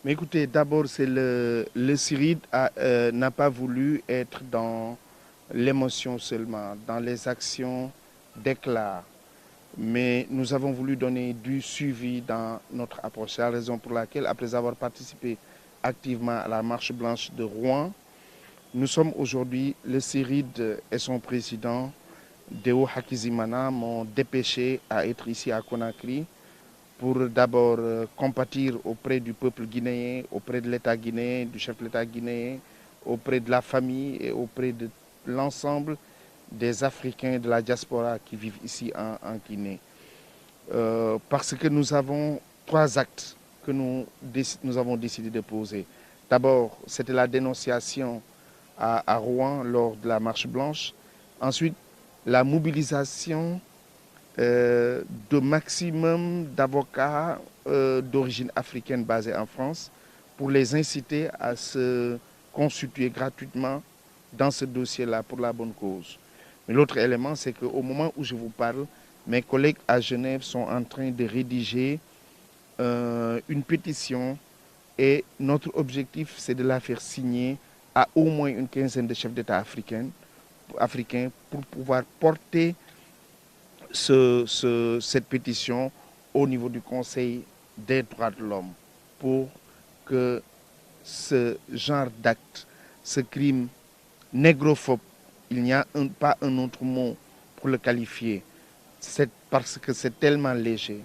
Mais écoutez, d'abord, c'est le Syrie n'a pas voulu être dans l'émotion seulement, dans les actions d'éclat. Mais nous avons voulu donner du suivi dans notre approche. C'est la raison pour laquelle, après avoir participé activement à la marche blanche de Rouen, nous sommes aujourd'hui, le CIRID et son président, Deo Hakizimana, m'ont dépêché à être ici à Conakry pour d'abord compatir auprès du peuple guinéen, auprès de l'État guinéen, du chef de l'État guinéen, auprès de la famille et auprès de l'ensemble des Africains de la diaspora qui vivent ici en Guinée. Parce que nous avons trois actes que nous avons décidé de poser. D'abord, c'était la dénonciation à Rouen lors de la marche blanche. Ensuite, la mobilisation de maximum d'avocats d'origine africaine basés en France pour les inciter à se constituer gratuitement dans ce dossier-là pour la bonne cause. Mais l'autre élément, c'est qu'au moment où je vous parle, mes collègues à Genève sont en train de rédiger une pétition et notre objectif, c'est de la faire signer à au moins une quinzaine de chefs d'État africains pour pouvoir porter cette pétition au niveau du Conseil des droits de l'homme pour que ce genre d'acte, ce crime négrophobe, il n'y a pas un autre mot pour le qualifier, c'est parce que c'est tellement léger,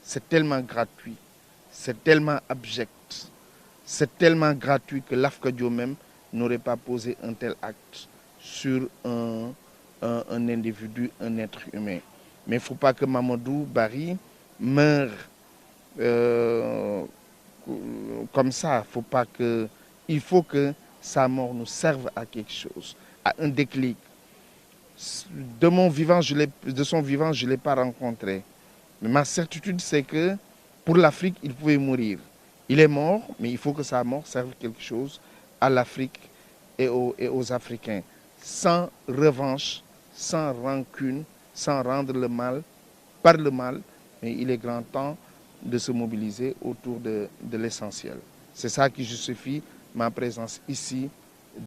c'est tellement gratuit, c'est tellement abject, c'est tellement gratuit que l'AFCADIO même n'aurait pas posé un tel acte sur un individu, un être humain. Mais il ne faut pas que Mamadou Barry meure comme ça. Il faut que sa mort nous serve à quelque chose, à un déclic. De son vivant, je ne l'ai pas rencontré. Mais ma certitude, c'est que pour l'Afrique, il pouvait mourir. Il est mort, mais il faut que sa mort serve quelque chose à l'Afrique et aux Africains. Sans revanche, sans rancune, sans rendre le mal par le mal, mais il est grand temps de se mobiliser autour de l'essentiel. C'est ça qui justifie ma présence ici